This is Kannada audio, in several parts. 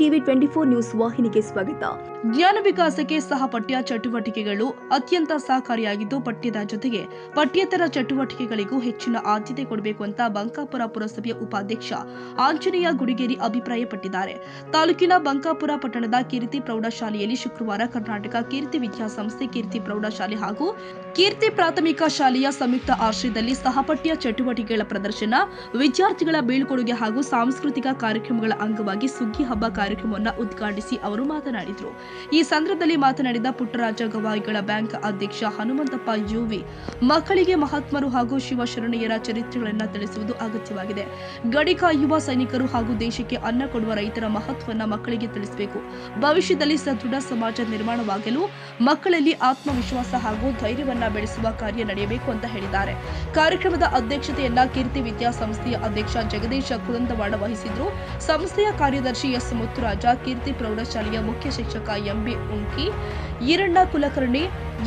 ಟಿವಿ 24 ನ್ಯೂಸ್ ವಾಹಿನಿಗೆ ಸ್ವಾಗತ. ಜ್ಞಾನ ವಿಕಾಸಕ್ಕೆ ಸಹ ಪಠ್ಯ ಚಟುವಟಿಕೆಗಳು ಅತ್ಯಂತ ಸಹಕಾರಿಯಾಗಿದ್ದು, ಪಠ್ಯದ ಜೊತೆಗೆ ಪಠ್ಯೇತರ ಚಟುವಟಿಕೆಗಳಿಗೂ ಹೆಚ್ಚಿನ ಆದ್ಯತೆ ಕೊಡಬೇಕು ಅಂತ ಬಂಕಾಪುರ ಪುರಸಭೆಯ ಉಪಾಧ್ಯಕ್ಷ ಆಂಜನೇಯ ಗುಡಿಗೇರಿ ಅಭಿಪ್ರಾಯಪಟ್ಟಿದ್ದಾರೆ. ತಾಲೂಕಿನ ಬಂಕಾಪುರ ಪಟ್ಟಣದ ಕೀರ್ತಿ ಪ್ರೌಢಶಾಲೆಯಲ್ಲಿ ಶುಕ್ರವಾರ ಕರ್ನಾಟಕ ಕೀರ್ತಿ ವಿದ್ಯಾಸಂಸ್ಥೆ, ಕೀರ್ತಿ ಪ್ರೌಢಶಾಲೆ ಹಾಗೂ ಕೀರ್ತಿ ಪ್ರಾಥಮಿಕ ಶಾಲೆಯ ಸಂಯುಕ್ತ ಆಶ್ರಯದಲ್ಲಿ ಸಹಪಠ್ಯ ಚಟುವಟಿಕೆಗಳ ಪ್ರದರ್ಶನ, ವಿದ್ಯಾರ್ಥಿಗಳ ಬೀಳ್ಕೊಡುಗೆ ಹಾಗೂ ಸಾಂಸ್ಕೃತಿಕ ಕಾರ್ಯಕ್ರಮಗಳ ಅಂಗವಾಗಿ ಸುಗ್ಗಿ ಹಬ್ಬ ಕಾರ್ಯಕ್ರಮವನ್ನು ಉದ್ಘಾಟಿಸಿ ಅವರು ಮಾತನಾಡಿದರು. ಈ ಸಂದರ್ಭದಲ್ಲಿ ಮಾತನಾಡಿದ ಪುಟ್ಟರಾಜ ಗವಾಯಿಗಳ ಬ್ಯಾಂಕ್ ಅಧ್ಯಕ್ಷ ಹನುಮಂತಪ್ಪ ಯುವಿ, ಮಕ್ಕಳಿಗೆ ಮಹಾತ್ಮರು ಹಾಗೂ ಶಿವಶರಣೆಯರ ಚರಿತ್ರೆಗಳನ್ನು ತಿಳಿಸುವುದು ಅಗತ್ಯವಾಗಿದೆ. ಗಡಿ ಕಾಯುವ ಸೈನಿಕರು ಹಾಗೂ ದೇಶಕ್ಕೆ ಅನ್ನ ಕೊಡುವ ರೈತರ ಮಹತ್ವವನ್ನು ಮಕ್ಕಳಿಗೆ ತಿಳಿಸಬೇಕು. ಭವಿಷ್ಯದಲ್ಲಿ ಸದೃಢ ಸಮಾಜ ನಿರ್ಮಾಣವಾಗಲು ಮಕ್ಕಳಲ್ಲಿ ಆತ್ಮವಿಶ್ವಾಸ ಹಾಗೂ ಧೈರ್ಯವನ್ನ ಬೆಳೆಸುವ ಕಾರ್ಯ ನಡೆಯಬೇಕು ಅಂತ ಹೇಳಿದ್ದಾರೆ. ಕಾರ್ಯಕ್ರಮದ ಅಧ್ಯಕ್ಷತೆಯನ್ನ ಕೀರ್ತಿ ವಿದ್ಯಾಸಂಸ್ಥೆಯ ಅಧ್ಯಕ್ಷ ಜಗದೀಶ ಕುಳಂದವಾಡ ವಹಿಸಿದ್ರು. ಸಂಸ್ಥೆಯ ಕಾರ್ಯದರ್ಶಿ ಎಸ್ ಮುತ್ತುರಾಜ, ಕೀರ್ತಿ ಪ್ರೌಢಶಾಲೆಯ ಮುಖ್ಯ ಶಿಕ್ಷಕ ಎಂಬಿ ಉಂಕಿ, ಈರಣ್ಣ ಕುಲಕರ್ಣಿ,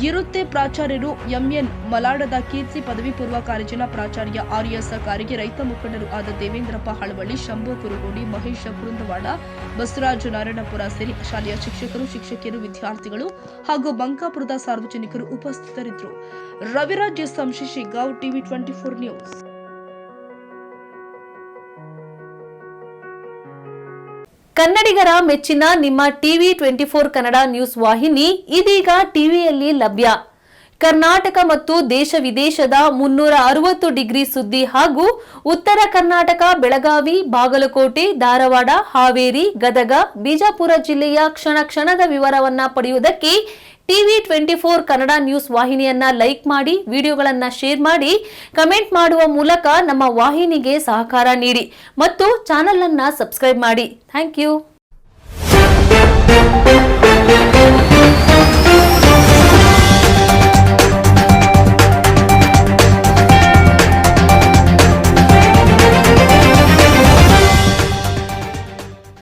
ಇರುತ್ತೆ ಪ್ರಾಚಾರ್ಯರು ಎಂಎನ್ ಮಲಾಡದ ಕೀರ್ತಿ ಪದವಿ ಪೂರ್ವ ಕಾಲೇಜಿನ ಪ್ರಾಚಾರ್ಯ ಆರ್ಎಸ್ ಕಾರಿಗೆ, ರೈತ ಮುಖಂಡರು ಆದ ದೇವೇಂದ್ರಪ್ಪ ಹಳವಳ್ಳಿ, ಶಂಭು ಕುರುಗೋಡಿ, ಮಹೇಶ ಕುರುಂದವಾಡ, ಬಸವರಾಜ ನಾರಾಯಣಪುರ ಸೇರಿ ಶಾಲೆಯ ಶಿಕ್ಷಕರು, ಶಿಕ್ಷಕಿಯರು, ವಿದ್ಯಾರ್ಥಿಗಳು ಹಾಗೂ ಬಂಕಾಪುರದ ಸಾರ್ವಜನಿಕರು ಉಪಸ್ಥಿತರಿದ್ದರು. Raviraj S Shiggaon, TV 24 news. ಕನ್ನಡಿಗರ ಮೆಚ್ಚಿನ ನಿಮ್ಮ ಟಿವಿ 24 ಕನ್ನಡ ನ್ಯೂಸ್ ವಾಹಿನಿ ಇದೀಗ ಟಿವಿಯಲ್ಲಿ ಲಭ್ಯ. ಕರ್ನಾಟಕ ಮತ್ತು ದೇಶ ವಿದೇಶದ 360 ಡಿಗ್ರಿ ಸುದ್ದಿ ಹಾಗೂ ಉತ್ತರ ಕರ್ನಾಟಕ, ಬೆಳಗಾವಿ, ಬಾಗಲಕೋಟೆ, ಧಾರವಾಡ, ಹಾವೇರಿ, ಗದಗ, ಬಿಜಾಪುರ ಜಿಲ್ಲೆಯ ಕ್ಷಣ ಕ್ಷಣದ ವಿವರವನ್ನ ಪಡೆಯುವುದಕ್ಕೆ ಟಿವಿ 24 ಕನ್ನಡ ನ್ಯೂಸ್ ವಾಹಿನಿಯನ್ನ ಲೈಕ್ ಮಾಡಿ, ವಿಡಿಯೋಗಳನ್ನ ಶೇರ್ ಮಾಡಿ, ಕಮೆಂಟ್ ಮಾಡುವ ಮೂಲಕ ನಮ್ಮ ವಾಹಿನಿಗೆ ಸಹಕಾರ ನೀಡಿ ಮತ್ತು ಚಾನೆಲ್ ಅನ್ನ ಸಬ್ಸ್ಕ್ರೈಬ್ ಮಾಡಿ. Thank you.